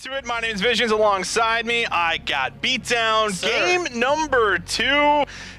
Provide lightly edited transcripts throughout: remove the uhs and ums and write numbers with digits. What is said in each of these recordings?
To it, my name's Visions. Alongside me, I got Beatdown, game number 2.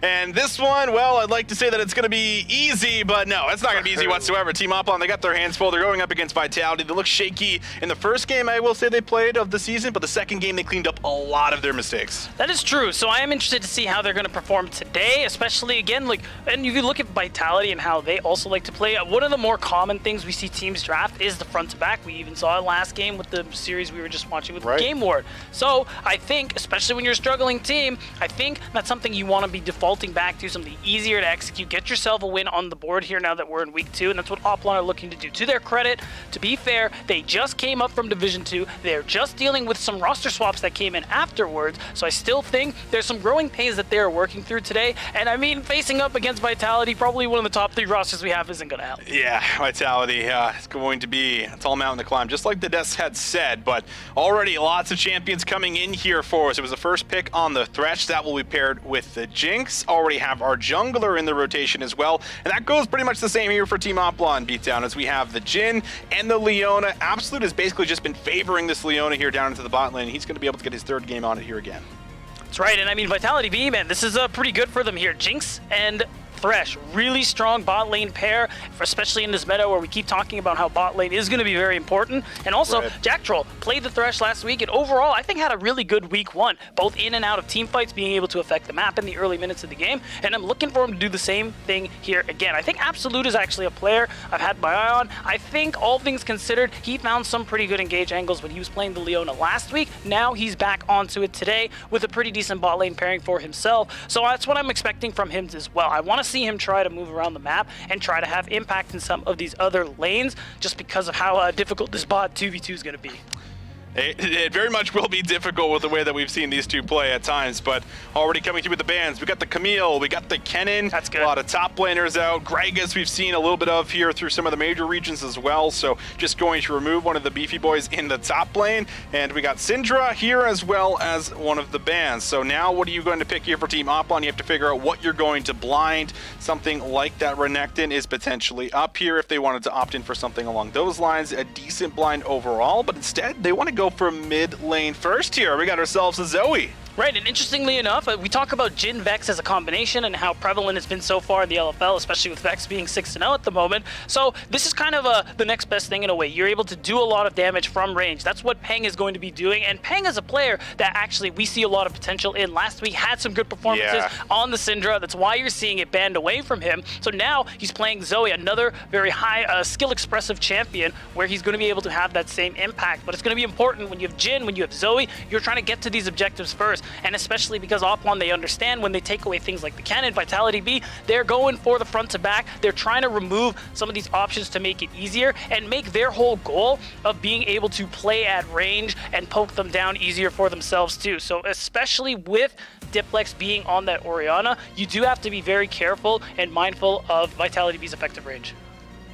And this one, well, I'd like to say that it's going to be easy, but no, it's not going to be easy whatsoever. Team Oplon, they got their hands full. They're going up against Vitality. They look shaky in the first game, I will say, they played of the season, but the second game, they cleaned up a lot of their mistakes. That is true. So I am interested to see how they're going to perform today, especially, again, and if you look at Vitality and how they also like to play, one of the more common things we see teams draft is the front to back. We even saw it last game with the series we were just watching with Game Ward. So I think, especially when you're a struggling team, I think that's something you want to be defaulting back to, something easier to execute. Get yourself a win on the board here now that we're in week 2, and that's what Oplon are looking to do. To their credit, to be fair, they just came up from Division 2. They're just dealing with some roster swaps that came in afterwards, so I still think there's some growing pains that they're working through today. And I mean, facing up against Vitality, probably one of the top 3 rosters we have, isn't going to help. Yeah, Vitality is going to be a tall mountain to climb, just like the Des had said, but already lots of champions coming in here for us. It was the first pick on the Thresh. That will be paired with the Jinx. Already have our jungler in the rotation as well. And that goes pretty much the same here for Team Oplon Beatdown, as we have the Jhin and the Leona. Absolute has basically just been favoring this Leona here down into the bot lane. He's going to be able to get his 3rd game on it here again. That's right, and I mean, Vitality.Bee, man, this is pretty good for them here. Jinx and Thresh, really strong bot lane pair, especially in this meta where we keep talking about how bot lane is going to be very important. And also, Jack Troll played the Thresh last week, and overall, I think had a really good week 1, both in and out of team fights, being able to affect the map in the early minutes of the game. And I'm looking for him to do the same thing here again. I think Absolute is actually a player I've had my eye on. I think, all things considered, he found some pretty good engage angles when he was playing the Leona last week. Now he's back onto it today with a pretty decent bot lane pairing for himself. So that's what I'm expecting from him as well. I want to see him try to move around the map and try to have impact in some of these other lanes, just because of how difficult this bot 2v2 is going to be. It very much will be difficult with the way that we've seen these two play at times, but already coming through with the bans. We got the Camille, we got the Kennen. That's good. A lot of top laners out. Gragas we've seen a little bit of here through some of the major regions as well, so just going to remove one of the beefy boys in the top lane. And we got Syndra here as well as one of the bans. So now what are you going to pick here for Team Oplon? You have to figure out what you're going to blind. Something like that Renekton is potentially up here if they wanted to opt in for something along those lines. A decent blind overall, but instead they want to go for mid lane first here. We got ourselves a Zoe. Right, and interestingly enough, we talk about Jhin Vex as a combination and how prevalent it's been so far in the LFL, especially with Vex being 6-0 at the moment. So this is kind of the next best thing in a way. You're able to do a lot of damage from range. That's what Peng is going to be doing, and Peng is a player that actually we see a lot of potential in. Last week had some good performances on the Syndra. That's why you're seeing it banned away from him. So now he's playing Zoe, another very high skill-expressive champion, where he's going to be able to have that same impact. But it's going to be important when you have Jhin, when you have Zoe, you're trying to get to these objectives first. And especially because Oplon, they understand when they take away things like the Kennen, Vitality.Bee, they're going for the front to back. They're trying to remove some of these options to make it easier and make their whole goal of being able to play at range and poke them down easier for themselves too. So especially with Diplex being on that Orianna, you do have to be very careful and mindful of Vitality.Bee's effective range.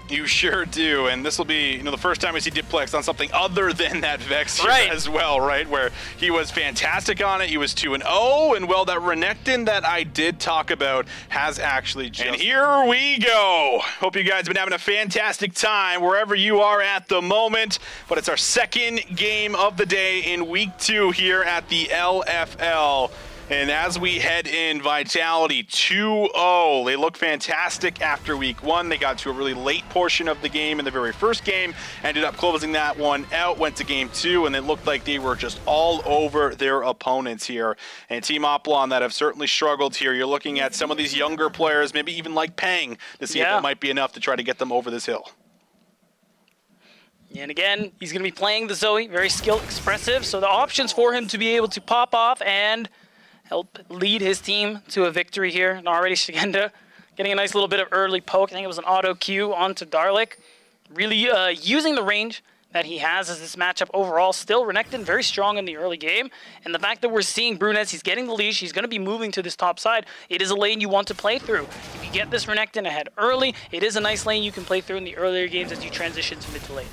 You sure do, and this will be, the first time we see Diplex on something other than that Vex here as well, right? Where he was fantastic on it, he was 2-0, and well, that Renekton that I did talk about has actually just... And here we go! Hope you guys have been having a fantastic time wherever you are at the moment, but it's our 2nd game of the day in week 2 here at the LFL. And as we head in, Vitality 2-0. They look fantastic after week 1. They got to a really late portion of the game in the very first game, ended up closing that one out, went to game 2, and it looked like they were just all over their opponents here. And Team Oplon that have certainly struggled here. You're looking at some of these younger players, maybe even like Peng, to see if it might be enough to try to get them over this hill. And again, he's going to be playing the Zoe, very skill expressive, so the options for him to be able to pop off and help lead his team to a victory here. And already Shigenda getting a nice little bit of early poke. I think it was an auto Q onto Darlik. Really using the range that he has as this matchup overall. Still, Renekton very strong in the early game. And the fact that we're seeing Brunez, he's getting the leash, he's going to be moving to this top side. It is a lane you want to play through. If you get this Renekton ahead early, it is a nice lane you can play through in the earlier games as you transition to mid to late.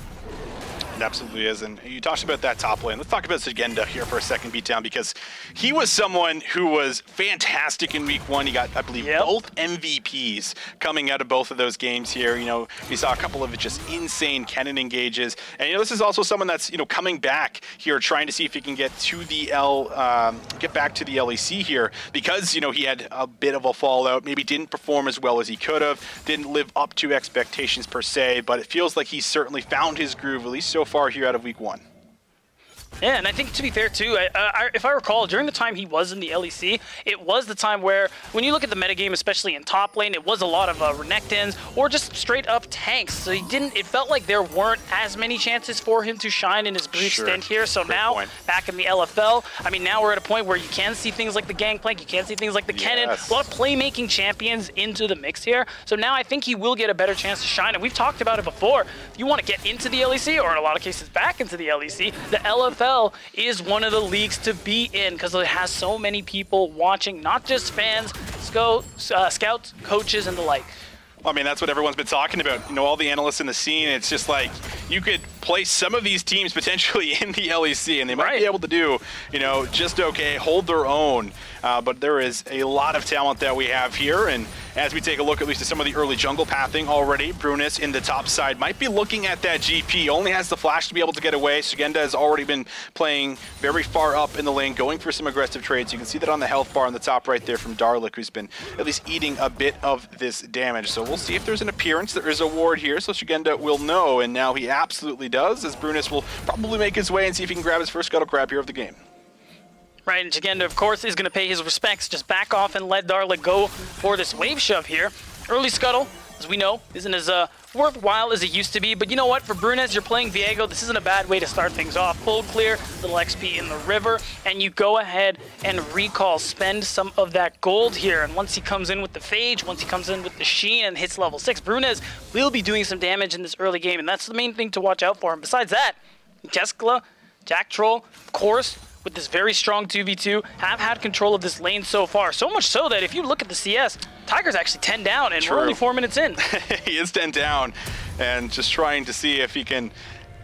It absolutely is. And you talked about that top lane. Let's talk about Zagenda here for a second, Beatdown, because he was someone who was fantastic in week 1. He got, I believe, both MVPs coming out of both of those games here. You know, we saw a couple of just insane cannon engages. And, you know, this is also someone that's, you know, coming back here, trying to see if he can get to the get back to the LEC here, because, you know, he had a bit of a fallout, maybe didn't perform as well as he could have, didn't live up to expectations per se, but it feels like he's certainly found his groove, at least so far here out of week 1. Yeah, and I think to be fair too, if I recall, during the time he was in the LEC, it was the time where, when you look at the metagame, especially in top lane, it was a lot of Renekton's or just straight up tanks. So it felt like there weren't as many chances for him to shine in his brief stint here. So now, back in the LFL, I mean, now we're at a point where you can see things like the Gangplank, you can see things like the Kennen, a lot of playmaking champions into the mix here. So now I think he will get a better chance to shine. And we've talked about it before. If you want to get into the LEC, or in a lot of cases back into the LEC, the LFL is one of the leagues to be in, because it has so many people watching, not just fans, scouts, coaches, and the like. I mean, that's what everyone's been talking about. You know, all the analysts in the scene, it's just like, you could place some of these teams potentially in the LEC, and they might be able to do, you know, just okay, hold their own. But there is a lot of talent that we have here, and as we take a look at least at some of the early jungle pathing already, Brunis in the top side might be looking at that GP, only has the flash to be able to get away. Zagenda has already been playing very far up in the lane, going for some aggressive trades. You can see that on the health bar on the top right there from Darlik, who's been at least eating a bit of this damage. So we'll see if there's an appearance. There is a ward here, so Zagenda will know, and now he absolutely does, as Brunis will probably make his way and see if he can grab his first scuttle crab here of the game. Right, and Zagenda, of course, is going to pay his respects, just back off and let Darlik go for this wave shove here. Early scuttle, as we know, isn't as worthwhile as it used to be, but you know what, for Brunis, you're playing Viego, this isn't a bad way to start things off. Full clear, little XP in the river, and you go ahead and recall, spend some of that gold here, and once he comes in with the Phage, once he comes in with the Sheen and hits level 6, Brunis will be doing some damage in this early game, and that's the main thing to watch out for. And besides that, Jeskla, Jack Troll, of course, with this very strong 2v2, have had control of this lane so far. So much so that if you look at the CS, Tiger's actually 10 down, and we're only 4 minutes in. He is 10 down, and just trying to see if he can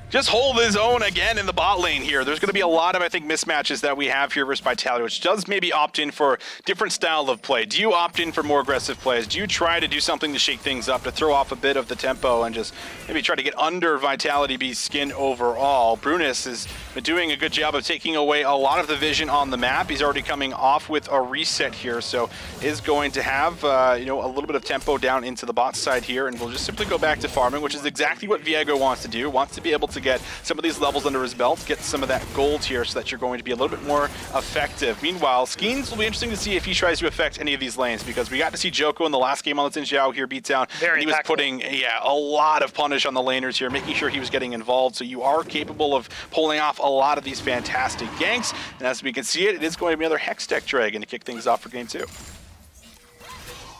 just hold his own again in the bot lane here. There's going to be a lot of, I think, mismatches that we have here versus Vitality, which does maybe opt in for different style of play. Do you opt in for more aggressive plays? Do you try to do something to shake things up, to throw off a bit of the tempo and just maybe try to get under Vitality.Bee's skin overall? Brunis has been doing a good job of taking away a lot of the vision on the map. He's already coming off with a reset here, so is going to have you know, a little bit of tempo down into the bot side here, and we'll just simply go back to farming, which is exactly what Viego wants to do. Wants to be able to get some of these levels under his belt, get some of that gold here so that you're going to be a little bit more effective. Meanwhile, Skeens will be interesting to see if he tries to affect any of these lanes, because we got to see Joko in the last game on the Xin Zhao here beat down. And he was putting a lot of punish on the laners here, making sure he was getting involved. So you are capable of pulling off a lot of these fantastic ganks. And as we can see it is going to be another Hex Tech Dragon to kick things off for game 2.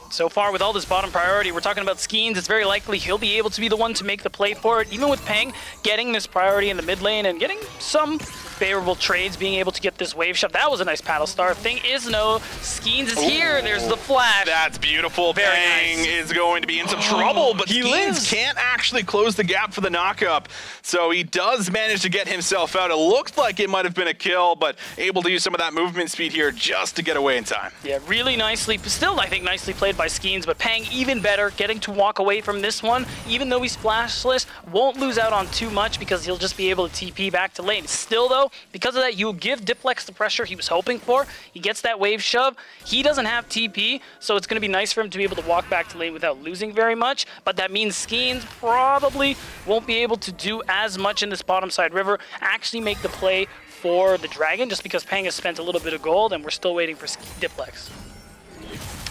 So far, with all this bottom priority, we're talking about Skeens. It's very likely he'll be able to be the one to make the play for it, even with Peng getting this priority in the mid lane and getting some favorable trades, being able to get this wave shot. That was a nice paddle star. Thing is, no, Skeens is here. There's the flash. That's beautiful. Very Peng nice. is going to be in some trouble, but he Skeens can't actually close the gap for the knockup. So he does manage to get himself out. It looked like it might have been a kill, but able to use some of that movement speed here just to get away in time. Yeah, really nicely, still I think nicely played by Skeens, but Peng even better, getting to walk away from this one, even though he's flashless, won't lose out on too much because he'll just be able to TP back to lane. Still though, because of that, you give Diplex the pressure he was hoping for. He gets that wave shove. He doesn't have TP, so it's going to be nice for him to be able to walk back to lane without losing very much, but that means Skeens probably won't be able to do as much in this bottom side river, actually make the play for the Dragon, just because Peng has spent a little bit of gold and we're still waiting for Diplex.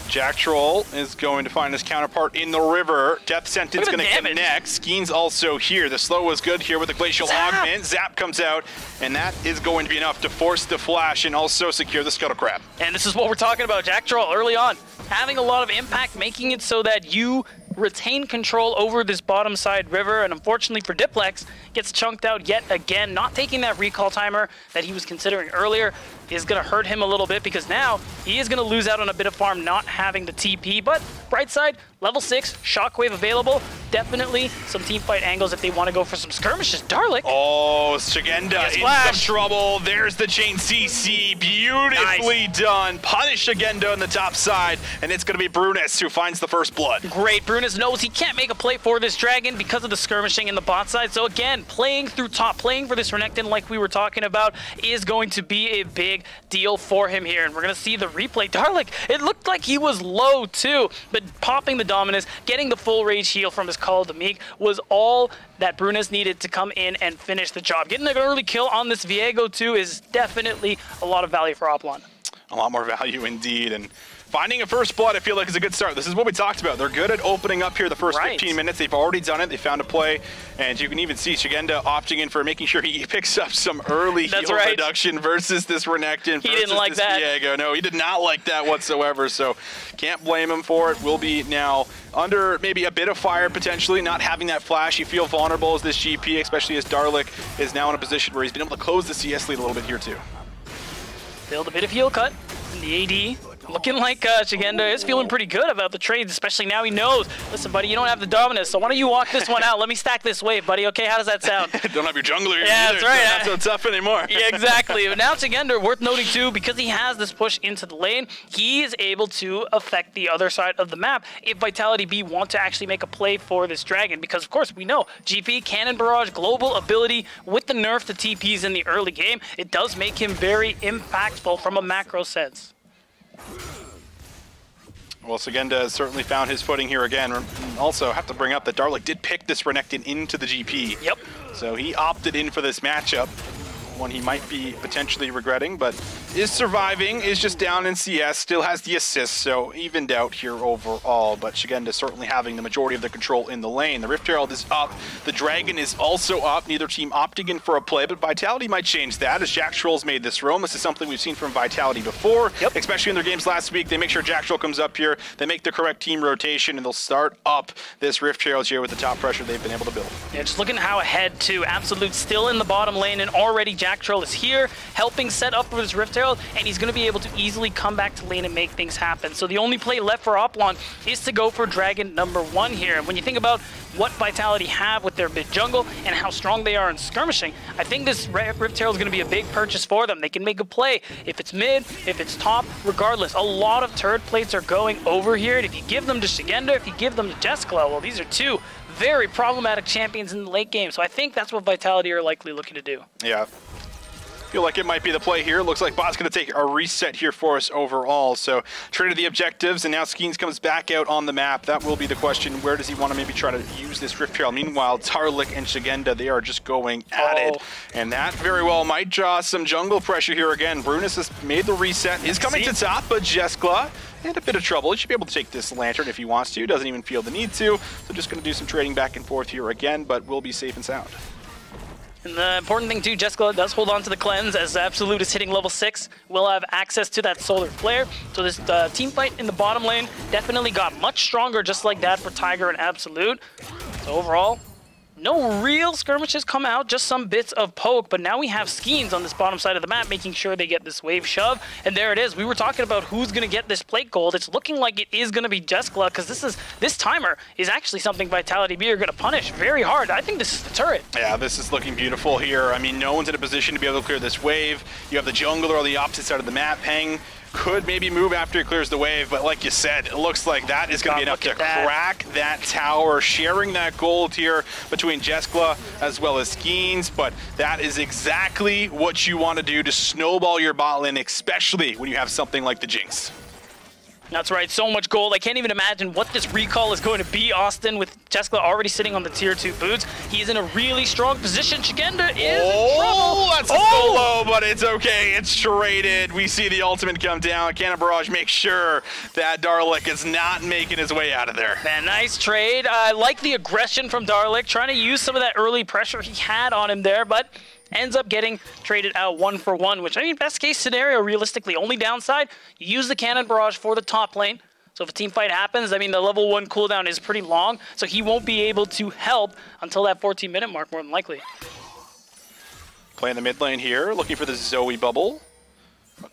Jack Troll is going to find his counterpart in the river. Death Sentence going to connect. Skeens also here. The slow was good here with the Glacial Augment. Zap comes out, and that is going to be enough to force the flash and also secure the Scuttle Crab. And this is what we're talking about, Jack Troll early on. Having a lot of impact, making it so that you retain control over this bottom side river, and unfortunately for Diplex, gets chunked out yet again. Not taking that recall timer that he was considering earlier is going to hurt him a little bit, because now he is going to lose out on a bit of farm not having the TP. But bright side, level 6, Shockwave available. Definitely some team fight angles if they want to go for some skirmishes. Darlic. Oh, Shigenda in some trouble. There's the chain CC. Beautifully done. Punish Shigenda on the top side, and it's going to be Brunis who finds the first blood. Great. Brunis knows he can't make a play for this dragon because of the skirmishing in the bot side. So again, playing through top, playing for this Renekton like we were talking about is going to be a big deal for him here. And we're going to see the replay. Darlic, it looked like he was low too, but popping the Dominus, getting the full rage heal from his Call of the Meek was all that Brunis needed to come in and finish the job. Getting an early kill on this Viego too is definitely a lot of value for Oplon. A lot more value indeed, and finding a first blood I feel like is a good start. This is what we talked about. They're good at opening up here the first 15 minutes. They've already done it. They found a play, and you can even see Shigenda opting in for making sure he picks up some early heal reduction versus this Renekton. He didn't like that. Viego. No, he did not like that whatsoever, so can't blame him for it. Will be now under maybe a bit of fire potentially, not having that flash. You feel vulnerable as this GP, especially as Darlic is now in a position where he's been able to close the CS lead a little bit here too. Build a bit of heal cut in the AD. Looking like Shigenda is feeling pretty good about the trades, especially now he knows. Listen, buddy, you don't have the Dominus, so why don't you walk this one out? Let me stack this wave, buddy. Okay, how does that sound? Don't have your jungler. Yeah, that's right. It's not so tough anymore. Yeah, exactly. But now Shigenda, worth noting too, because he has this push into the lane, he is able to affect the other side of the map if Vitality.Bee want to actually make a play for this dragon. Because, of course, we know GP, Cannon Barrage, global ability with the nerf to TPs in the early game, it does make him very impactful from a macro sense. Well, Shigenda has certainly found his footing here again. Also, have to bring up that Darlic did pick this Renekton into the GP. Yep. So he opted in for this matchup. One he might be potentially regretting, but is surviving, is just down in CS, still has the assist, so evened out here overall. But Shigenda certainly having the majority of the control in the lane. The Rift Herald is up, the Dragon is also up, neither team opting in for a play, but Vitality might change that as Jack Troll's made this roam. This is something we've seen from Vitality before, especially in their games last week. They make sure Jack Troll comes up here, they make the correct team rotation, and they'll start up this Rift Herald here with the top pressure they've been able to build. Yeah, just looking how ahead too. Absolute still in the bottom lane, and already Jack Troll is here, helping set up for his Rift Herald, and he's going to be able to easily come back to lane and make things happen. So the only play left for Oplon is to go for Dragon #1 here. And when you think about what Vitality have with their mid jungle and how strong they are in skirmishing, I think this Rift Herald is going to be a big purchase for them. They can make a play if it's mid, if it's top, regardless. A lot of turret plates are going over here, and if you give them to Shigenda, if you give them to Jeskla, well, these are two very problematic champions in the late game. So I think that's what Vitality are likely looking to do. Yeah. Feel like it might be the play here. Looks like Bot's going to take a reset here for us overall. So traded the objectives, and now Skeens comes back out on the map. That will be the question. Where does he want to maybe try to use this Rift Herald? Meanwhile, Darlic and Shigenda, they are just going at it. And that very well might draw some jungle pressure here again. Brunis has made the reset. He's coming to top, but Jeskla in a bit of trouble. He should be able to take this Lantern if he wants to. Doesn't even feel the need to. So just going to do some trading back and forth here again, but will be safe and sound. And the important thing too, Jeskla does hold on to the cleanse as Absolute is hitting level 6. We'll have access to that solar flare. So this team fight in the bottom lane definitely got much stronger, just like that for Tiger and Absolute. So overall, no real skirmishes come out, just some bits of poke, but now we have Skeens on this bottom side of the map making sure they get this wave shove, and there it is. We were talking about who's going to get this plate gold. It's looking like it is going to be Jeskla, because this timer is actually something Vitality.Bee are going to punish very hard. I think this is the turret. Yeah, this is looking beautiful here. I mean, no one's in a position to be able to clear this wave. You have the jungler on the opposite side of the map. Heng could maybe move after he clears the wave, but like you said, it looks like that is going to be enough to crack that tower, sharing that gold here between Jeskla as well as Skeens, but that is exactly what you want to do to snowball your bot lane, especially when you have something like the Jinx. That's right, so much gold. I can't even imagine what this recall is going to be, Austin, with Jeskla already sitting on the tier 2 boots. He is in a really strong position. Shigenda is in trouble. That's a solo, but it's okay. It's traded. We see the ultimate come down. Cannon Barrage makes sure that Darlic is not making his way out of there. Man, nice trade. I like the aggression from Darlic, trying to use some of that early pressure he had on him there, but ends up getting traded out 1-for-1, which, I mean, best case scenario, realistically. Only downside, you use the Cannon Barrage for the top lane, So if a team fight happens, I mean, the level 1 cooldown is pretty long, so he won't be able to help until that 14-minute mark, more than likely. Playing the mid lane here, looking for the Zoe bubble.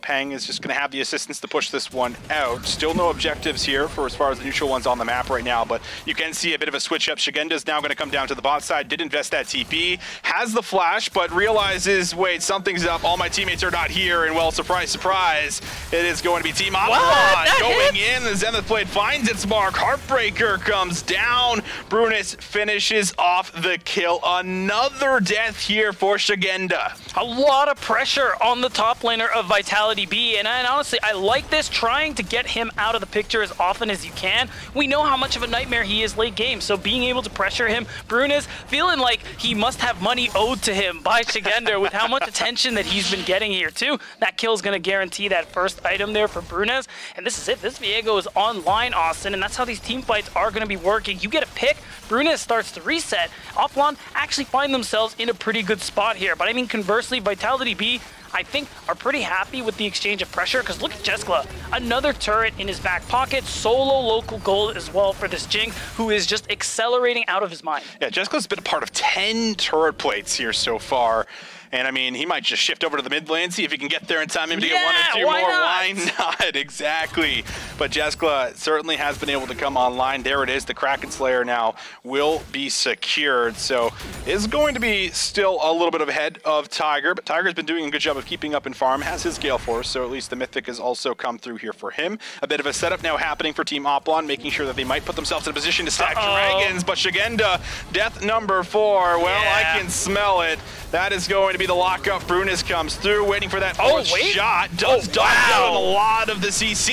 Pang is just going to have the assistance to push this one out. Still no objectives here for as far as the neutral ones on the map right now, but you can see a bit of a switch up. Shigenda's now going to come down to the bot side, did invest that TP, has the flash, but realizes, wait, something's up. All my teammates are not here, and well, surprise, surprise, it is going to be Team Oplon going in. The Zenith Blade finds its mark. Heartbreaker comes down. Brunis finishes off the kill. Another death here for Shigenda. A lot of pressure on the top laner of Vitality.Bee, and honestly, I like this, trying to get him out of the picture as often as you can. We know how much of a nightmare he is late game, so being able to pressure him, Brunis feeling like he must have money owed to him by Shigenda with how much attention that he's been getting here too. That kill is going to guarantee that first item there for Brunis, and this is it. This Viego is online, Austin, and that's how these team fights are going to be working. You get a pick, Brunis starts to reset. Oplon actually find themselves in a pretty good spot here, but I mean, conversely, Vitality.Bee, I think, are pretty happy with the exchange of pressure, because look at Jeskla, another turret in his back pocket, solo local gold as well for this Jinx, who is just accelerating out of his mind. Yeah, Jeskala's been a part of 10 turret plates here so far. And I mean, he might just shift over to the mid lane, see if he can get there in time, maybe to get one or two more. Why not? Exactly. But Jeskla certainly has been able to come online. There it is. The Kraken Slayer now will be secured. So is going to be still a little bit of ahead of Tiger, but Tiger's been doing a good job of keeping up in farm, has his Gale Force, so at least the Mythic has also come through here for him. A bit of a setup now happening for Team Oplon, making sure that they might put themselves in a position to stack dragons, but Shigenda, death number 4. Well, I can smell it. That is going to be the lockup. Brunis comes through, waiting for that shot. Does dodge down a lot of the CC.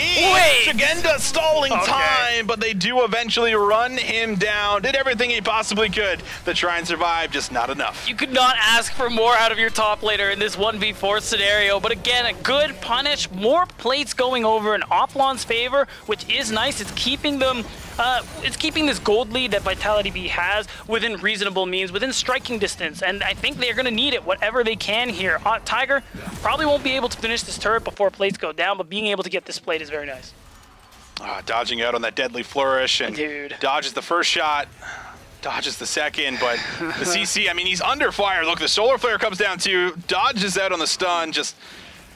Shigenda stalling time, but they do eventually run him down. Did everything he possibly could to try and survive, just not enough. You could not ask for more out of your top laner in this 1v4 scenario, but again, a good punish. More plates going over in Oplon's favor, which is nice. It's keeping them it's keeping this gold lead that Vitality.Bee has within reasonable means, within striking distance, and I think they're going to need it whatever they can here. Tiger probably won't be able to finish this turret before plates go down, but being able to get this plate is very nice. Dodging out on that deadly flourish, and dodges the first shot, dodges the second, but the CC, I mean, he's under fire. Look, the solar flare comes down too, dodges out on the stun, just...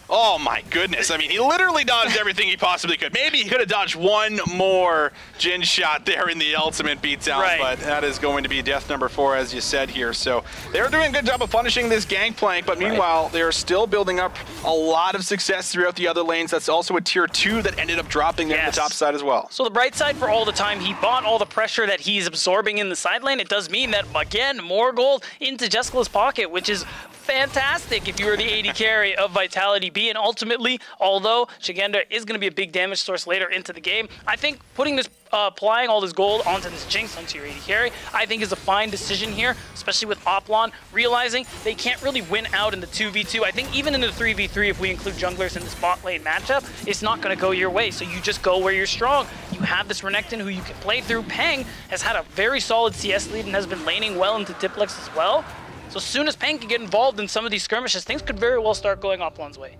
Oh my goodness, I mean, he literally dodged everything he possibly could. Maybe he could have dodged one more Jin shot there in the ultimate beatdown, but that is going to be death number 4, as you said here. So they're doing a good job of punishing this gangplank, but meanwhile, they're still building up a lot of success throughout the other lanes. That's also a tier 2 that ended up dropping there on the top side as well. So the bright side for all the time, he bought all the pressure that he's absorbing in the side lane. It does mean that, again, more gold into Jeskala's pocket, which is fantastic if you were the AD carry of Vitality.Bee, and ultimately, although Shigenda is going to be a big damage source later into the game, I think putting this, applying all this gold onto this Jinx, onto your AD carry, I think is a fine decision here, especially with Oplon realizing they can't really win out in the 2v2. I think even in the 3v3, if we include junglers in this bot lane matchup, it's not going to go your way, so you just go where you're strong. You have this Renekton who you can play through. Pang has had a very solid CS lead and has been laning well into Diplex as well. So as soon as Pang can get involved in some of these skirmishes, things could very well start going Oplon's way.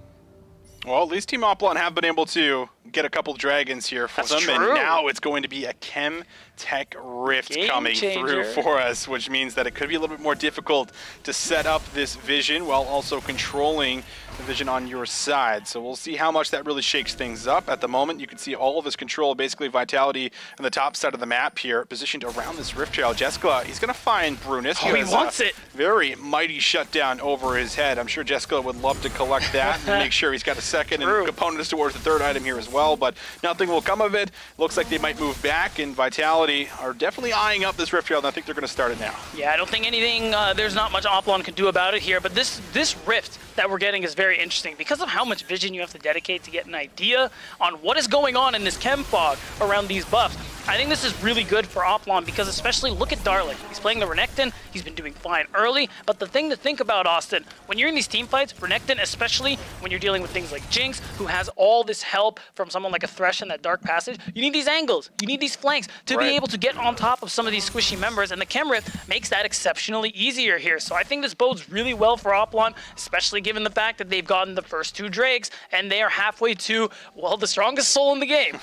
Well, at least Team Oplon have been able to get a couple dragons here for them, and now it's going to be a Chem Tech Rift coming through for us, which means that it could be a little bit more difficult to set up this vision while also controlling the vision on your side. So we'll see how much that really shakes things up. At the moment, you can see all of his control, basically Vitality on the top side of the map here, positioned around this Rift Trail. Jeskala, he's going to find Brunis. He wants it. Very mighty shutdown over his head. I'm sure Jeskala would love to collect that and make sure he's got a second and components towards the third item here as well, but nothing will come of it. Looks like they might move back, and Vitality are definitely eyeing up this Rift Trail, and I think they're going to start it now. Yeah, I don't think anything, there's not much Oplon can do about it here, but this Rift that we're getting is very interesting because of how much vision you have to dedicate to get an idea on what is going on in this chem fog around these buffs. I think this is really good for Oplon because especially look at Darlic. He's playing the Renekton. He's been doing fine early, but the thing to think about, Austin, when you're in these team fights, Renekton, especially when you're dealing with things like Jinx, who has all this help from someone like a Thresh in that Dark Passage, you need these angles, you need these flanks to be able to get on top of some of these squishy members, and the Chem Rift makes that exceptionally easier here. So I think this bodes really well for Oplon, especially given the fact that they've gotten the first 2 Drakes, and they are halfway to, well, the strongest soul in the game.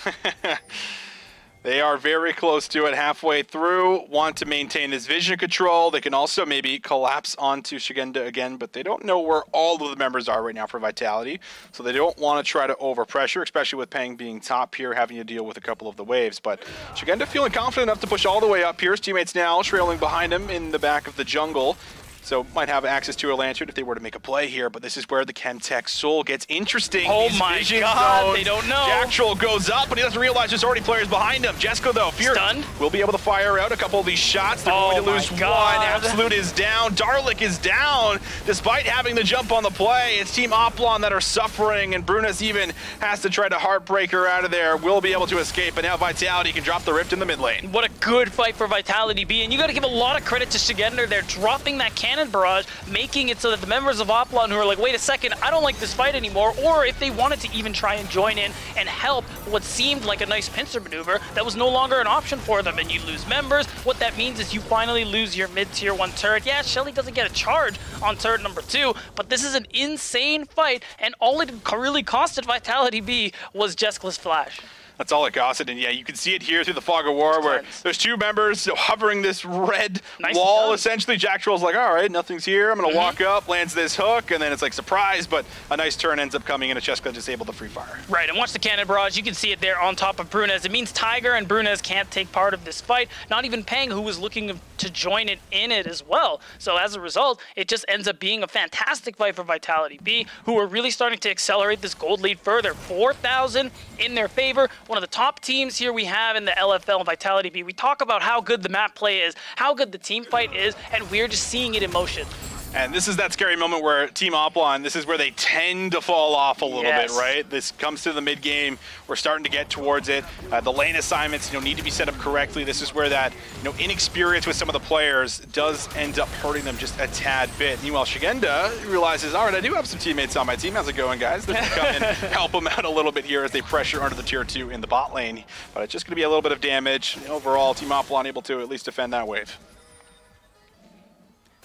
They are very close to it, halfway through, want to maintain this vision control. They can also maybe collapse onto Shigenda again, but they don't know where all of the members are right now for Vitality, so they don't want to try to overpressure, especially with Peng being top here, having to deal with a couple of the waves. But Shigenda feeling confident enough to push all the way up here. His teammates now trailing behind him in the back of the jungle. So might have access to a lantern if they were to make a play here, but this is where the Chemtech Soul gets interesting. Oh my god, they don't know. Jacktroll goes up, but he doesn't realize there's already players behind him. Jesco, though, Fear will be able to fire out a couple of these shots. They're going to lose one. Absolute is down. Darlic is down, despite having the jump on the play. It's Team Oplon that are suffering, and Brunas even has to try to heartbreaker out of there. Will be able to escape, but now Vitality can drop the rift in the mid lane. What a good fight for Vitality.Bee, and you got to give a lot of credit to Shigenda. They're dropping that cannon barrage, making it so that the members of Oplon who are like, wait a second, I don't like this fight anymore, or if they wanted to even try and join in and help what seemed like a nice pincer maneuver, that was no longer an option for them, and you lose members. What that means is you finally lose your mid-tier 1 turret. Yeah, Shelly doesn't get a charge on turret number 2, but this is an insane fight, and all it really costed Vitality.Bee was Jeskla's flash. That's all it costed, and yeah, you can see it here through the fog of war where there's two members hovering this red wall, essentially. Jacktroll's like, all right, nothing's here. I'm going to walk up, lands this hook, and then it's like, surprise, but a nice turn ends up coming in, and Cheska just able to free fire. Right, and watch the cannon barrage. You can see it there on top of Brunez. It means Tiger and Brunez can't take part of this fight. Not even Peng, who was looking to join it in it as well. So as a result, it just ends up being a fantastic fight for Vitality.Bee, who are really starting to accelerate this gold lead further. 4,000 in their favor. One of the top teams here we have in the LFL and Vitality.Bee. We talk about how good the map play is, how good the team fight is, and we're just seeing it in motion. And this is that scary moment where Team Oplon, this is where they tend to fall off a little bit, right? This comes to the mid game. We're starting to get towards it. The lane assignments, need to be set up correctly. This is where that, inexperience with some of the players does end up hurting them just a tad bit. Meanwhile, Shigenda realizes, all right, I do have some teammates on my team. How's it going, guys? They're going to come and help them out a little bit here as they pressure under the tier 2 in the bot lane. But it's just going to be a little bit of damage. Overall, Team Oplon able to at least defend that wave.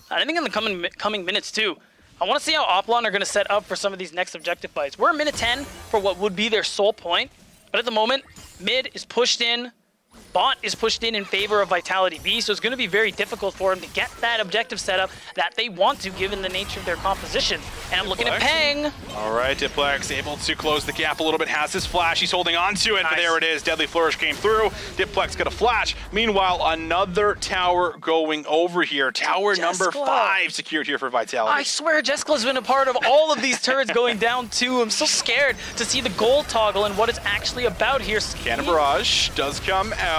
I think in the coming minutes, too, I want to see how Oplon are going to set up for some of these next objective fights. We're a minute 10 for what would be their sole point, but at the moment, mid is pushed in, bot is pushed in favor of Vitality.Bee, so it's going to be very difficult for him to get that objective setup that they want to, given the nature of their composition. And I'm looking at Peng. All right, Diplex able to close the gap a little bit, has his flash, he's holding on to it, but there it is, Deadly Flourish came through, Diplex got a flash. Meanwhile, another tower going over here, tower number 5 secured here for Vitality. I swear Jeskla's been a part of all of these turrets going down too. I'm so scared to see the gold toggle and what it's actually about here. Cannon Barrage does come out.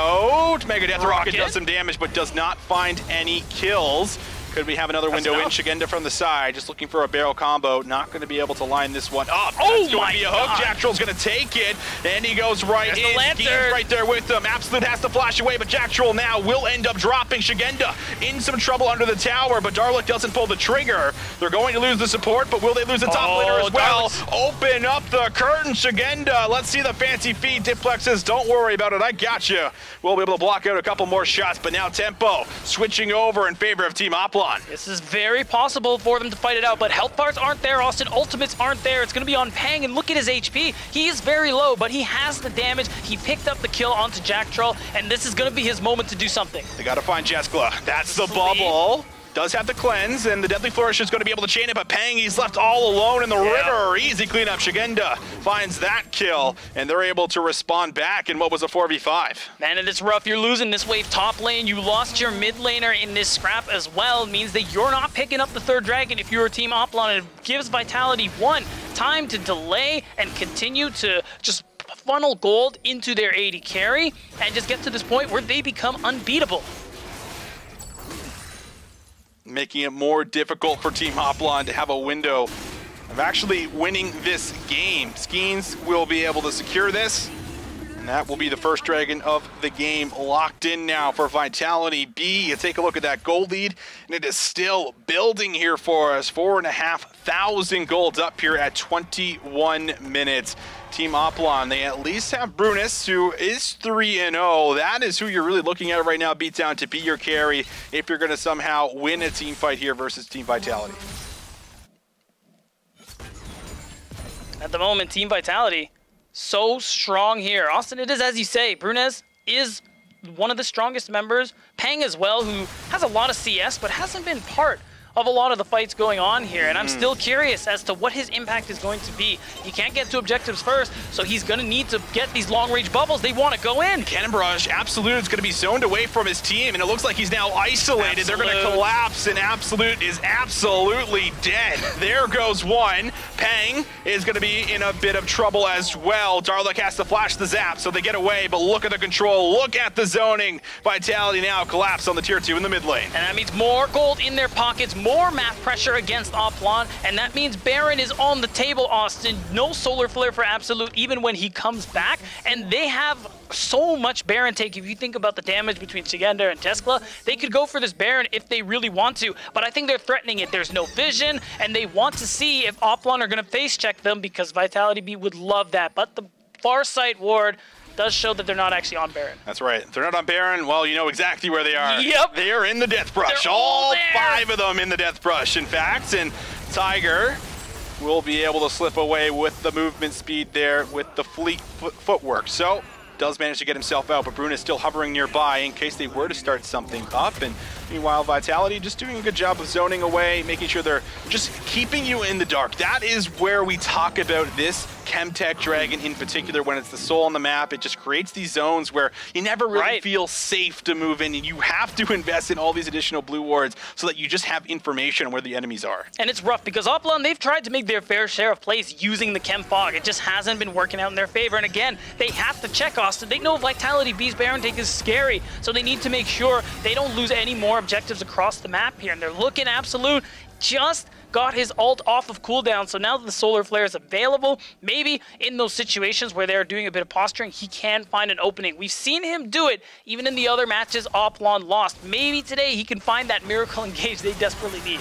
Mega Death Rocket does some damage, but does not find any kills. Could we have another window in? Shigenda from the side, just looking for a barrel combo. Not going to be able to line this one up. That's going to be a hook. Jacktroll's going to take it, and he goes right in. He's right there with him. Absolute has to flash away, but Jacktroll now will end up dropping Shigenda in some trouble under the tower, but Darlic doesn't pull the trigger. They're going to lose the support, but will they lose the top laner as well? Open up the curtain, Shigenda. Let's see the fancy feed. Diplex says, don't worry about it, I got you. We'll be able to block out a couple more shots, but now Tempo switching over in favor of Team Oplon. This is very possible for them to fight it out, but health bars aren't there, Austin. Ultimates aren't there. It's going to be on Peng, and look at his HP. He is very low, but he has the damage. He picked up the kill onto Jacktroll, and this is going to be his moment to do something. They got to find Jeskla. That's the bubble. Does have the cleanse, and the Deadly Flourish is going to be able to chain it, but Peng, he's left all alone in the river. Easy cleanup. Shigenda finds that kill, and they're able to respond back in what was a 4v5. Man, and it's rough. You're losing this wave top lane. You lost your mid laner in this scrap as well. It means that you're not picking up the third dragon if you're a Team Oplon. It gives Vitality time to delay and continue to just funnel gold into their AD carry and just get to this point where they become unbeatable. Making it more difficult for Team Oplon to have a window of actually winning this game. Skeens will be able to secure this, and that will be the first dragon of the game locked in now for Vitality.Bee. You take a look at that gold lead, and it is still building here for us. 4,500 golds up here at 21 minutes. Team Oplon, they at least have Brunus, who is 3-0. That is who you're really looking at right now, Beatdown, to be your carry if you're going to somehow win a team fight here versus Team Vitality. At the moment, Team Vitality, so strong here. Austin, it is as you say, Brunez is one of the strongest members. Peng as well, who has a lot of CS, but hasn't been part of a lot of the fights going on here, and I'm still curious as to what his impact is going to be. He can't get to objectives first, so he's going to need to get these long-range bubbles. They want to go in. Cannon Barrage, Absolute is going to be zoned away from his team, and it looks like he's now isolated. They're going to collapse, and Absolute is absolutely dead. There goes one. Peng is going to be in a bit of trouble as well. Darlic has to flash the zap, so they get away, but look at the control. Look at the zoning. Vitality now collapse on the tier 2 in the mid lane. And that means more gold in their pockets, more map pressure against Oplon, and that means Baron is on the table, Austin. No Solar Flare for Absolute even when he comes back, and they have so much Baron take. If you think about the damage between Shigenda and Tesla, they could go for this Baron if they really want to, but I think they're threatening it. There's no vision, and they want to see if Oplon are going to face check them because Vitality.Bee would love that, but the far side ward does show that they're not actually on Baron. That's right. If they're not on Baron, well, you know exactly where they are. Yep. They're in the Death Brush. They're all there. 5 of them in the Death Brush, in fact. And Tiger will be able to slip away with the movement speed there with the fleet footwork. So, does manage to get himself out, but Bruna is still hovering nearby in case they were to start something up. And meanwhile, Vitality just doing a good job of zoning away, making sure they're just keeping you in the dark. That is where we talk about this Chemtech Dragon in particular. When it's the soul on the map, it just creates these zones where you never really feel safe to move in, and you have to invest in all these additional blue wards so that you just have information on where the enemies are. And it's rough because Oplon, they've tried to make their fair share of plays using the Chem Fog. It just hasn't been working out in their favor, and again, they have to check Austin. They know Vitality.Bee's Baron take is scary, so they need to make sure they don't lose any more objectives across the map here, and they're looking Absolute. Just got his ult off of cooldown, so now that the Solar Flare is available, maybe in those situations where they're doing a bit of posturing, he can find an opening. We've seen him do it even in the other matches Oplon lost. Maybe today he can find that miracle engage they desperately need.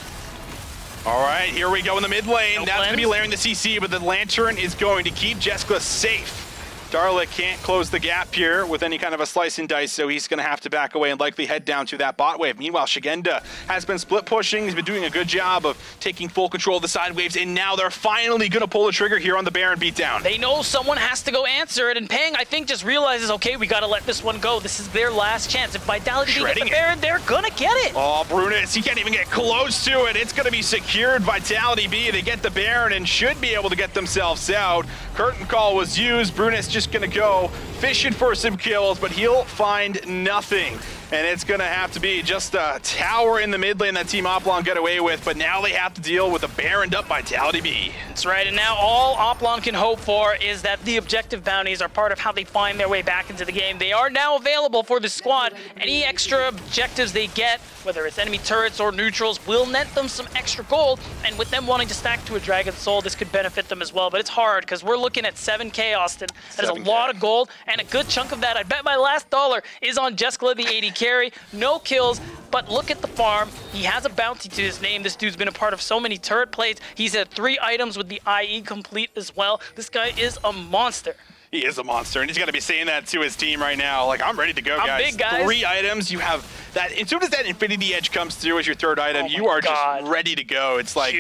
All right, here we go in the mid lane. That's going to be layering the CC, but the Lantern is going to keep Jessica safe. Darlic can't close the gap here with any kind of a slice and dice, so he's going to have to back away and likely head down to that bot wave. Meanwhile, Shigenda has been split pushing. He's been doing a good job of taking full control of the side waves, and now they're finally going to pull the trigger here on the Baron beatdown. They know someone has to go answer it, and Peng, I think, just realizes, okay, we got to let this one go. This is their last chance. If Vitality gets the Baron, they're going to get it. Oh, Brunis, he can't even get close to it. It's going to be secured. Vitality.Bee, they get the Baron and should be able to get themselves out. Curtain call was used. Brunis just going to go fishing for some kills, but he'll find nothing. And it's going to have to be just a tower in the mid lane that Team Oplon got away with, but now they have to deal with a Baroned up Vitality.Bee. That's right, and now all Oplon can hope for is that the objective bounties are part of how they find their way back into the game. They are now available for the squad. Any extra objectives they get, whether it's enemy turrets or neutrals, will net them some extra gold, and with them wanting to stack to a Dragon Soul, this could benefit them as well, but it's hard because we're looking at 7K, Austin. That is a lot of gold, and a good chunk of that, I bet my last dollar, is on Jeskla, the AD carry. No kills, but look at the farm. He has a bounty to his name. This dude's been a part of so many turret plays. He's had 3 items with the IE complete as well. This guy is a monster. He is a monster, and he's got to be saying that to his team right now. Like, I'm ready to go, guys. I'm big, guys. 3 items. You have that. As soon as that Infinity Edge comes through as your 3rd item, you are just ready to go. It's like,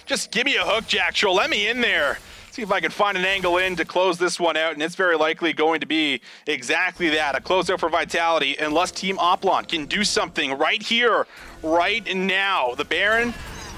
just give me a hook, Jack Troll. Let me in there. See if I can find an angle in to close this one out, and it's very likely going to be exactly that, a closeout for Vitality, unless Team Oplon can do something right here, right now. The Baron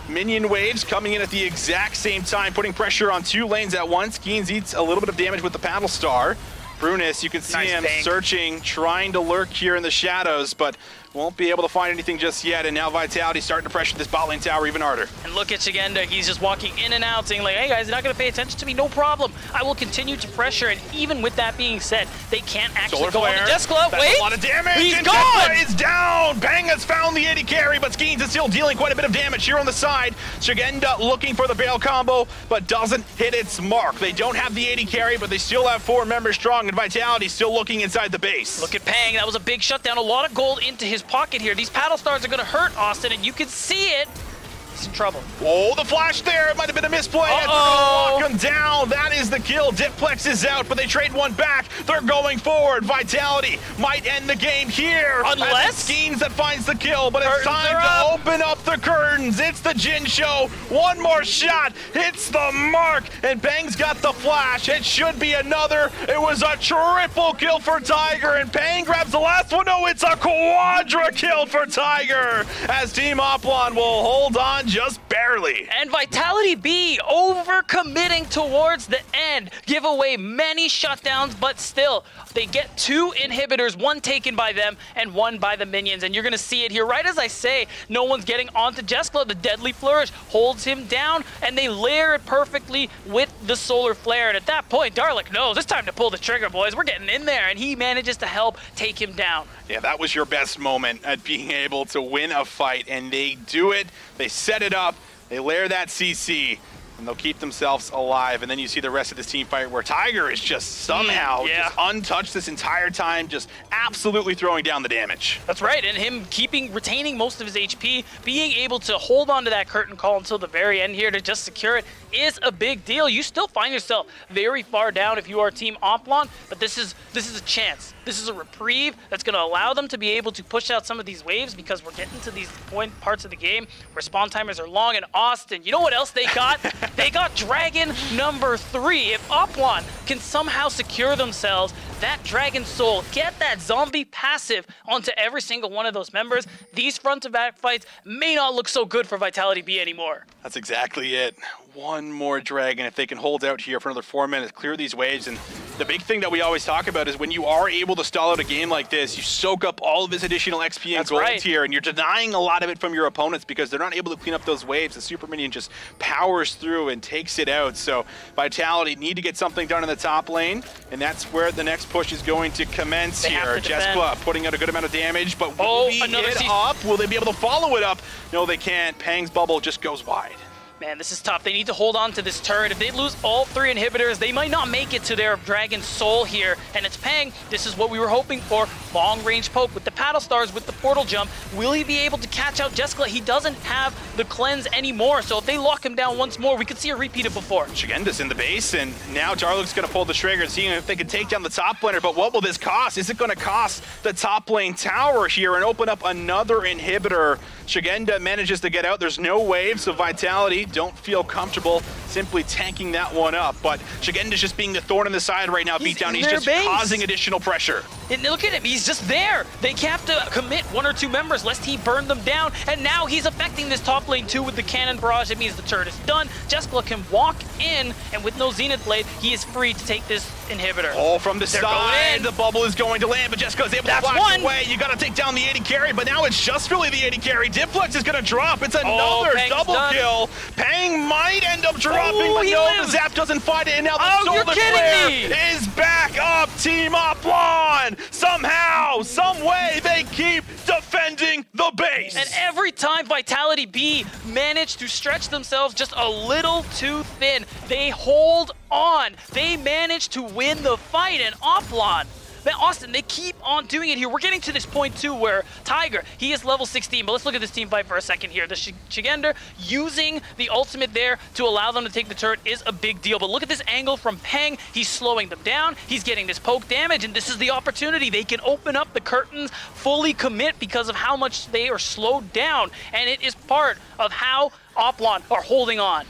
minion waves coming in at the exact same time, putting pressure on 2 lanes at once. Keens eats a little bit of damage with the Paddle Star. Brunis, you can see him searching, trying to lurk here in the shadows, but won't be able to find anything just yet, and now Vitality starting to pressure this bot lane tower even harder. And look at Shigenda, he's just walking in and out saying like, hey guys, you're not gonna pay attention to me, no problem. I will continue to pressure, and even with that being said, they can't actually go on to Jeskla. Wait, a lot of damage. He's gone! Is down! Peng has found the 80 carry, but Skeens is still dealing quite a bit of damage here on the side. Shigenda looking for the bail combo, but doesn't hit its mark. They don't have the 80 carry, but they still have 4 members strong, and Vitality still looking inside the base. Look at Peng, that was a big shutdown, a lot of gold into his pocket here. These Paddle Stars are gonna hurt Austin, and you can see it. he's in trouble. Oh, the flash there. It might have been a misplay. They're gonna lock him down. That is the kill. Diplex is out, but they trade one back. They're going forward. Vitality might end the game here. Unless Skeens that finds the kill, but it's time to open up the curtains. It's the Jin show. One more shot. Hits the mark, and Peng's got the flash. It should be another. It was a triple kill for Tiger, and Peng grabs the last one. No, it's a quadra kill for Tiger, as Team Oplon will hold on just barely. And Vitality.Bee overcommitting towards the end. Give away many shutdowns, but still, they get 2 inhibitors, one taken by them and one by the minions. And you're going to see it here. Right as I say, no one's getting onto Jeskla. The Deadly Flourish holds him down, and they layer it perfectly with the Solar Flare. And at that point, Darlic knows it's time to pull the trigger, boys. We're getting in there, and he manages to help take him down. Yeah, that was your best moment at being able to win a fight, and they do it. They set it up. They layer that CC, and they'll keep themselves alive. And then you see the rest of this team fight where Tiger is just somehow just untouched this entire time, just absolutely throwing down the damage. That's right, and him retaining most of his HP, being able to hold on to that curtain call until the very end here to just secure it is a big deal. You still find yourself very far down if you are Team Oplon, but this is a chance. This is a reprieve that's going to allow them to be able to push out some of these waves, because we're getting to these parts of the game where spawn timers are long. And Austin, you know what else they got? They got Dragon number 3. If Oplon can somehow secure themselves that Dragon Soul, get that zombie passive onto every single one of those members, these front-to-back fights may not look so good for Vitality.Bee anymore. That's exactly it. One more Dragon. If they can hold out here for another 4 minutes, clear these waves. And the big thing that we always talk about is when you are able to stall out a game like this, you soak up all of his additional XP and gold here, and you're denying a lot of it from your opponents because they're not able to clean up those waves. The Super Minion just powers through and takes it out. So Vitality need to get something done in the top lane, and that's where the next push is going to commence here. Jeskla putting out a good amount of damage, but will he hit up? Will they be able to follow it up? No, they can't. Peng's bubble just goes wide. Man, this is tough. They need to hold on to this turret. If they lose all 3 inhibitors, they might not make it to their Dragon Soul here. And it's Peng. This is what we were hoping for. Long-range poke with the paddle stars, with the portal jump. Will he be able to catch out Jeskla? He doesn't have the cleanse anymore. So if they lock him down once more, we could see a repeat of before. Shigenda's in the base, and now Darlic's going to pull the trigger, seeing if they can take down the top laner. But what will this cost? Is it going to cost the top lane tower here and open up another inhibitor? Shigenda manages to get out. There's no waves, so Vitality don't feel comfortable simply tanking that one up. But Shigenda's just being the thorn in the side right now, Beatdown. He's just causing additional pressure. And look at him, he's just there. They have to commit 1 or 2 members lest he burn them down. And now he's affecting this top lane too with the cannon barrage. It means the turret is done. Jeskla can walk in, and with no Zenith Blade, he is free to take this inhibitor. Oh, from the side, the bubble is going to land, but Jessica's able to flash away. You got to take down the 80 carry, but now it's just really the 80 carry. Diplex is going to drop. It's another double kill. Peng might end up dropping, but no, the zap doesn't find it, and now the Solar Flare is back up. Team Oplon, somehow, some way, they keep defending the base. And every time Vitality.Bee manage to stretch themselves just a little too thin, they hold on. They manage to win the fight, and Oplon, man, Austin, they keep on doing it here. We're getting to this point too where Tiger, he is level 16, but let's look at this team fight for a second here. The Shigenda using the ultimate there to allow them to take the turret is a big deal, but look at this angle from Peng. He's slowing them down, he's getting this poke damage, and this is the opportunity. They can open up the curtains, fully commit because of how much they are slowed down, and it is part of how Oplon are holding on.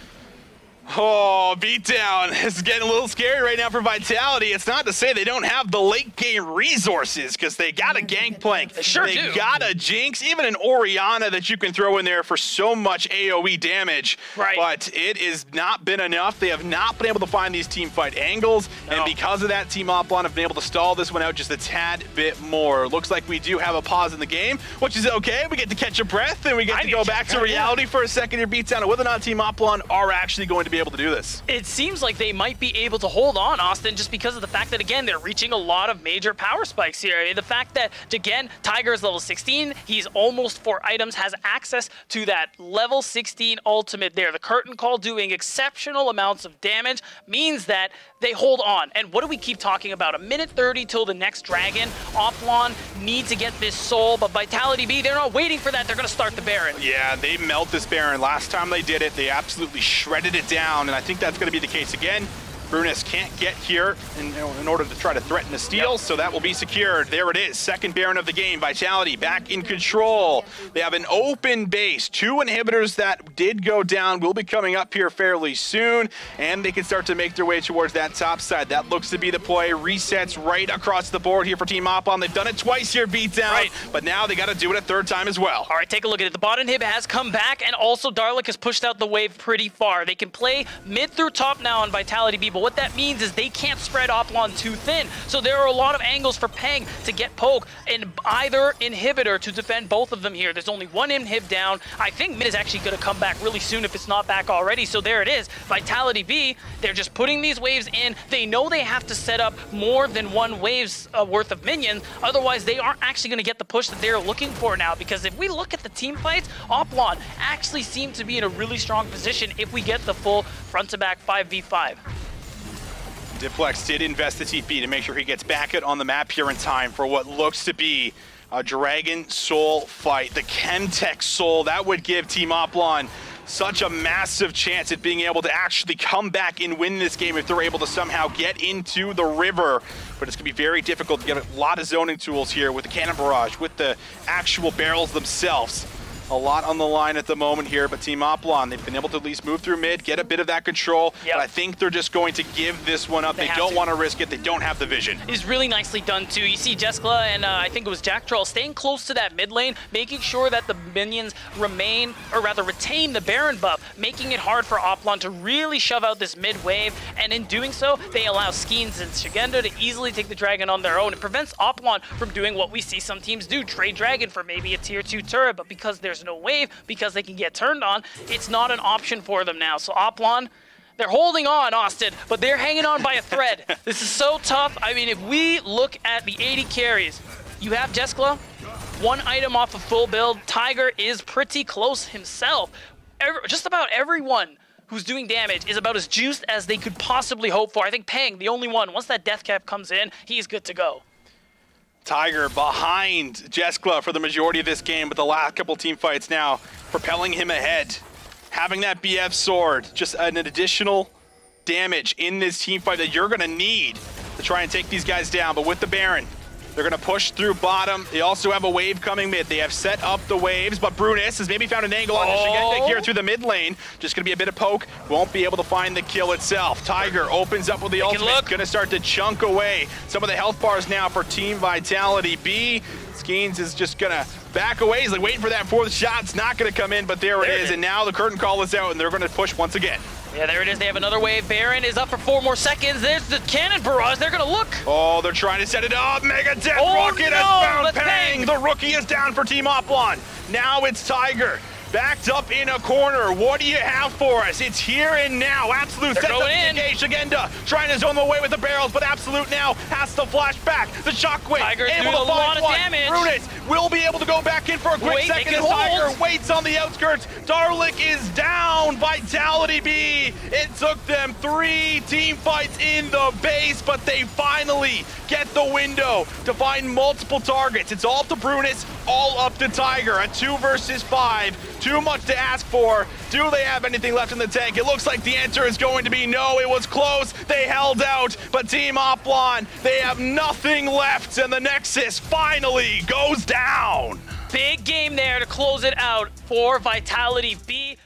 Oh, Beatdown. It's getting a little scary right now for Vitality. It's not to say they don't have the late game resources, because they got a Gangplank. They sure do. They got a Jinx, even an Orianna that you can throw in there for so much AoE damage. Right. But it has not been enough. They have not been able to find these team fight angles. No. And because of that, Team Oplon have been able to stall this one out just a tad bit more. Looks like we do have a pause in the game, which is okay. We get to catch a breath, and we get to go back to reality for a second here, Beatdown. And whether or not Team Oplon are actually going to be able to do this. It seems like they might be able to hold on, Austin, just because of the fact that, again, they're reaching a lot of major power spikes here. I mean, the fact that, again, Tiger is level 16, he's almost 4 items, has access to that level 16 ultimate there. The curtain call doing exceptional amounts of damage means that they hold on. And what do we keep talking about? A minute 30 till the next dragon. Oplon need to get this soul, but Vitality.Bee, they're not waiting for that. They're going to start the Baron. Yeah, they melt this Baron. Last time they did it, they absolutely shredded it down, and I think that's going to be the case again. Brunis can't get here in order to try to threaten the steal, so that will be secured. There it is, second Baron of the game. Vitality back in control. They have an open base. 2 inhibitors that did go down will be coming up here fairly soon, and they can start to make their way towards that top side. That looks to be the play. Resets right across the board here for Team Oplon. They've done it twice here, Beatdown, but now they got to do it a third time as well. All right, take a look at it. The bot inhib has come back, and also Darlic has pushed out the wave pretty far. They can play mid through top now on Vitality.Bee, but what that means is they can't spread Oplon too thin. So there are a lot of angles for Peng to get poke in either inhibitor to defend both of them here. There's only 1 inhib down. I think mid is actually going to come back really soon if it's not back already. So there it is. Vitality.Bee, they're just putting these waves in. They know they have to set up more than 1 wave's worth of minions. Otherwise, they aren't actually going to get the push that they're looking for now. Because if we look at the team fights, Oplon actually seem to be in a really strong position if we get the full front-to-back 5v5. Diplex did invest the TP to make sure he gets back it on the map here in time for what looks to be a Dragon Soul fight. The Chemtech Soul, that would give Team Oplon such a massive chance at being able to actually come back and win this game if they're able to somehow get into the river. But it's going to be very difficult to get a lot of zoning tools here with the Cannon Barrage, with the actual barrels themselves. A lot on the line at the moment here, but Team Oplon, they've been able to at least move through mid, get a bit of that control, but I think they're just going to give this one up. They don't want to risk it. They don't have the vision. It's really nicely done, too. You see Jeskla and I think it was Jack Troll staying close to that mid lane, making sure that the minions remain, or rather retain the Baron buff, making it hard for Oplon to really shove out this mid wave, and in doing so, they allow Skeens and Shigenda to easily take the dragon on their own. It prevents Oplon from doing what we see some teams do, trade dragon for maybe a tier 2 turret, but because there's no wave, because they can get turned on, it's not an option for them now. So Oplon, they're holding on, Austin, but they're hanging on by a thread. This is so tough. I mean, if we look at the 80 carries, you have Jeskla, 1 item off of full build. Tiger is pretty close himself. Just about everyone who's doing damage is about as juiced as they could possibly hope for. I think Peng, the only one, once that death cap comes in, he's good to go. Tiger behind Jeskla for the majority of this game, but the last couple team fights now propelling him ahead. Having that BF sword, just an additional damage in this team fight that you're going to need to try and take these guys down. But with the Baron, they're going to push through bottom. They also have a wave coming mid. They have set up the waves, but Brunis has maybe found an angle on Shigenda here through the mid lane. Just going to be a bit of poke. Won't be able to find the kill itself. Tiger opens up with the ultimate. Going to start to chunk away some of the health bars now for Team Vitality.Bee. Skeens is just going to back away. He's like waiting for that 4th shot. It's not going to come in, but there it is. And now the curtain call is out, and they're going to push once again. Yeah, there it is. They have another wave. Baron is up for 4 more seconds. There's the Cannon Barrage. They're going to look. Oh, they're trying to set it up. Mega Death Rocket has found Peng. The rookie is down for Team Oplon. Now it's Tiger. Backed up in a corner. What do you have for us? It's here and now. Absolute sets up the engage. Shigenda trying to zone the way with the barrels, but Absolute now has to flash back. The shockwave Tiger's able doing to a lot find of damage. Brunis will be able to go back in for a quick second as Tiger waits on the outskirts. Darlic is down. Vitality.Bee. It took them 3 team fights in the base, but they finally get the window to find multiple targets. It's all up to Brunis, all up to Tiger. A 2 versus 5. Too much to ask for. Do they have anything left in the tank? It looks like the answer is going to be no. It was close. They held out. But Team Oplon, they have nothing left. And the Nexus finally goes down. Big game there to close it out for Vitality.Bee.